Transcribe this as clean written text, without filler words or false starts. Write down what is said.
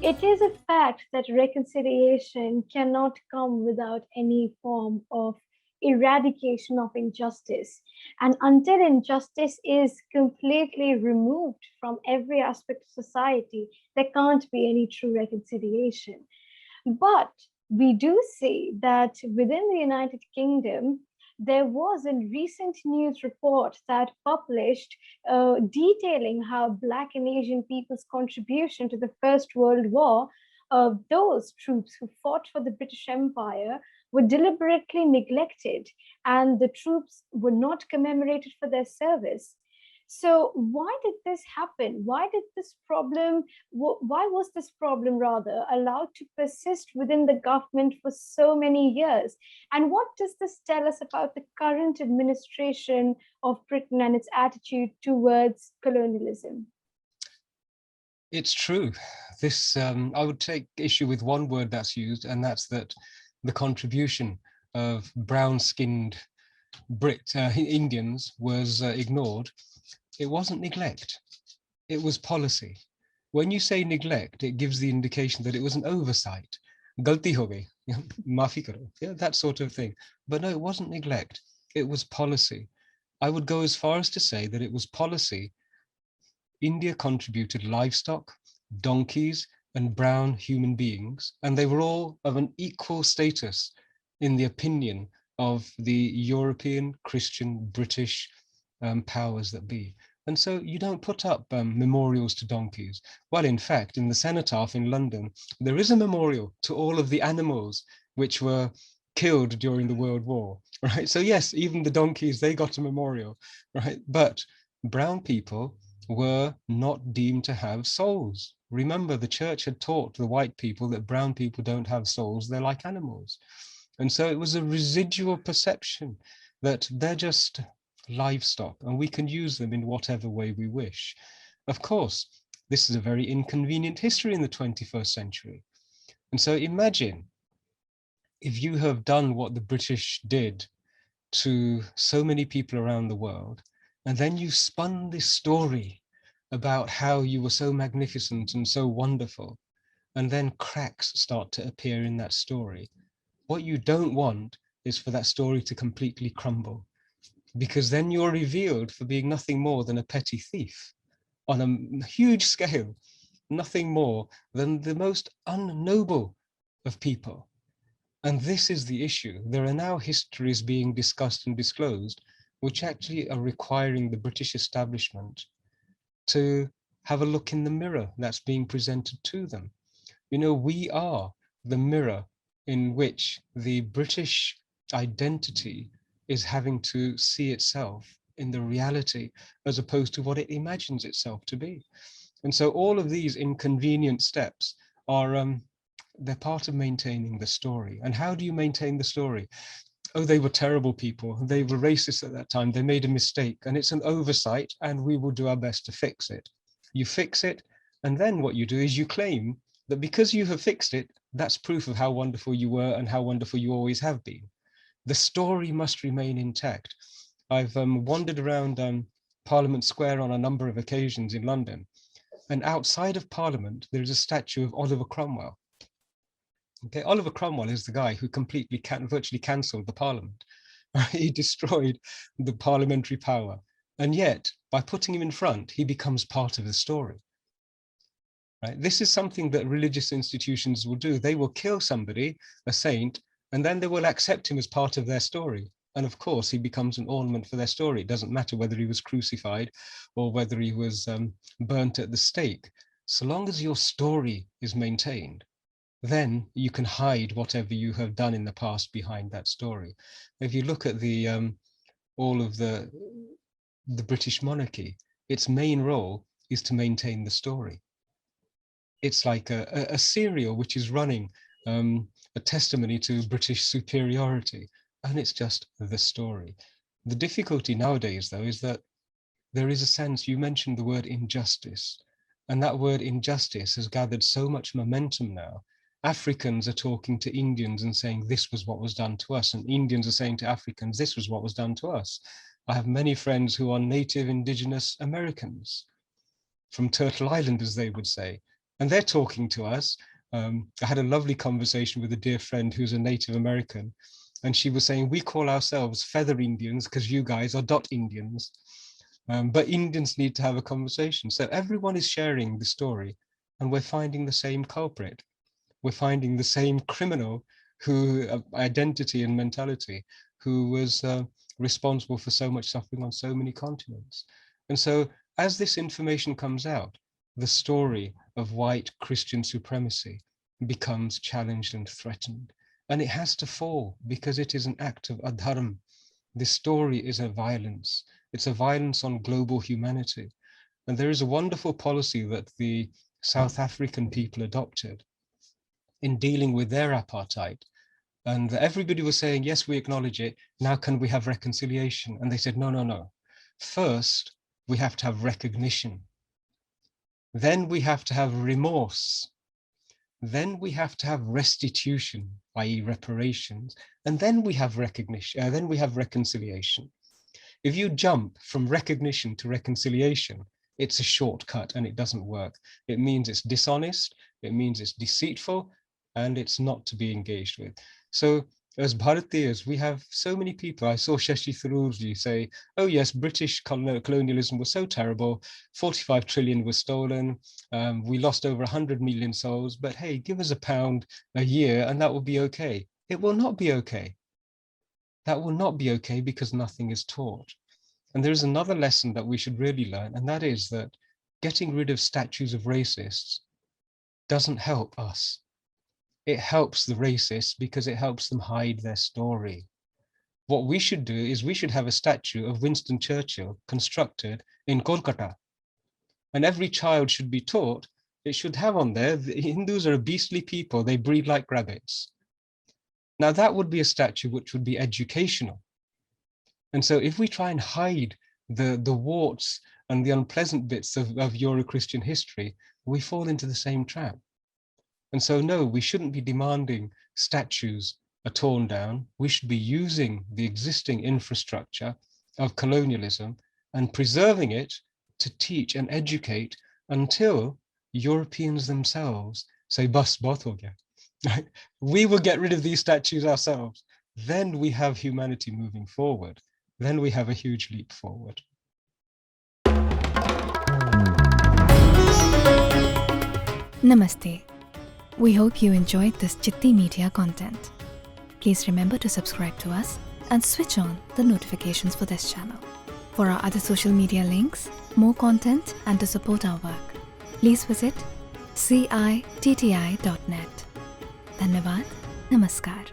It is a fact that reconciliation cannot come without any form of eradication of injustice. And until injustice is completely removed from every aspect of society, there can't be any true reconciliation. But we do see that within the United Kingdom, there was a recent news report that published detailing how Black and Asian people's contribution to the First World War, those troops who fought for the British Empire, were deliberately neglected and the troops were not commemorated for their service. So why did this happen? Why was this problem rather allowed to persist within the government for so many years? And what does this tell us about the current administration of Britain and its attitude towards colonialism? It's true. This I would take issue with one word that's used, and that's that the contribution of brown-skinned Indians was ignored. It wasn't neglect, it was policy. When you say neglect, it gives the indication that it was an oversight. Galti ho gayi, maafi karo, yeah, that sort of thing. But no, it wasn't neglect, it was policy. I would go as far as to say that it was policy. India contributed livestock, donkeys, and brown human beings, and they were all of an equal status in the opinion of the European, Christian, British powers that be. And so you don't put up memorials to donkeys. Well, in fact, in the Cenotaph in London, there is a memorial to all of the animals which were killed during the World War, right? So yes, even the donkeys, they got a memorial, right? But brown people were not deemed to have souls. Remember, the church had taught the white people that brown people don't have souls, they're like animals. And so it was a residual perception that they're just livestock and we can use them in whatever way we wish. Of course, this is a very inconvenient history in the 21st century. And so imagine if you have done what the British did to so many people around the world, and then you spun this story about how you were so magnificent and so wonderful, and then cracks start to appear in that story. What you don't want is for that story to completely crumble, because then you're revealed for being nothing more than a petty thief on a huge scale, nothing more than the most unnoble of people. And this is the issue. There are now histories being discussed and disclosed, which actually are requiring the British establishment to have a look in the mirror that's being presented to them. You know, we are the mirror in which the British identity is having to see itself in the reality as opposed to what it imagines itself to be. And so all of these inconvenient steps are they're part of maintaining the story. And how do you maintain the story? Oh, they were terrible people. They were racist at that time. They made a mistake and it's an oversight and we will do our best to fix it. You fix it. And then what you do is you claim that because you have fixed it, that's proof of how wonderful you were and how wonderful you always have been. The story must remain intact. I've wandered around Parliament Square on a number of occasions in London. And outside of Parliament, there is a statue of Oliver Cromwell. Okay, Oliver Cromwell is the guy who completely virtually cancelled the Parliament. He destroyed the parliamentary power. And yet, by putting him in front, he becomes part of the story. Right? This is something that religious institutions will do. They will kill somebody, a saint, and then they will accept him as part of their story. And of course, he becomes an ornament for their story. It doesn't matter whether he was crucified or whether he was burnt at the stake. So long as your story is maintained, then you can hide whatever you have done in the past behind that story. If you look at the all of the British monarchy, its main role is to maintain the story. It's like a serial which is running a testimony to British superiority, and it's just the story. The difficulty nowadays, though, is that there is a sense, you mentioned the word injustice, and that word injustice has gathered so much momentum now. Africans are talking to Indians and saying this was what was done to us, and Indians are saying to Africans this was what was done to us. I have many friends who are native indigenous Americans from Turtle Island, as they would say, and they're talking to us. I had a lovely conversation with a dear friend who's a Native American, and she was saying, we call ourselves feather Indians because you guys are dot Indians. But Indians need to have a conversation. So everyone is sharing the story, and we're finding the same culprit. We're finding the same criminal who identity and mentality, who was responsible for so much suffering on so many continents. And so as this information comes out, the story of white Christian supremacy becomes challenged and threatened. And it has to fall because it is an act of adharm. This story is a violence. It's a violence on global humanity. And there is a wonderful policy that the South African people adopted in dealing with their apartheid. And everybody was saying, yes, we acknowledge it. Now can we have reconciliation? And they said, no, no, no. First, we have to have recognition. Then we have to have remorse. Then we have to have restitution, i.e. reparations. And then we have recognition, then we have reconciliation. If you jump from recognition to reconciliation, it's a shortcut and it doesn't work. It means it's dishonest, it means it's deceitful, and it's not to be engaged with. So as Bharatiyas, we have so many people. I saw Shashi Tharoorji say, oh yes, British colonialism was so terrible, 45 trillion was stolen, we lost over 100 million souls, but hey, give us £1 a year and that will be okay. It will not be okay. That will not be okay because nothing is taught. And there is another lesson that we should really learn, and that is that getting rid of statues of racists doesn't help us. It helps the racists because it helps them hide their story. What we should do is we should have a statue of Winston Churchill constructed in Kolkata. And every child should be taught, it should have on there, the Hindus are a beastly people, they breed like rabbits. Now that would be a statue which would be educational. And so if we try and hide the warts and the unpleasant bits of Euro-Christian history, we fall into the same trap. And so, no, we shouldn't be demanding statues are torn down. We should be using the existing infrastructure of colonialism and preserving it to teach and educate until Europeans themselves say, bas, bahut ho gaya. We will get rid of these statues ourselves. Then we have humanity moving forward. Then we have a huge leap forward. Namaste. We hope you enjoyed this Chitti Media content. Please remember to subscribe to us and switch on the notifications for this channel. For our other social media links, more content, and to support our work, please visit citti.net. Dhanyavad. Namaskar.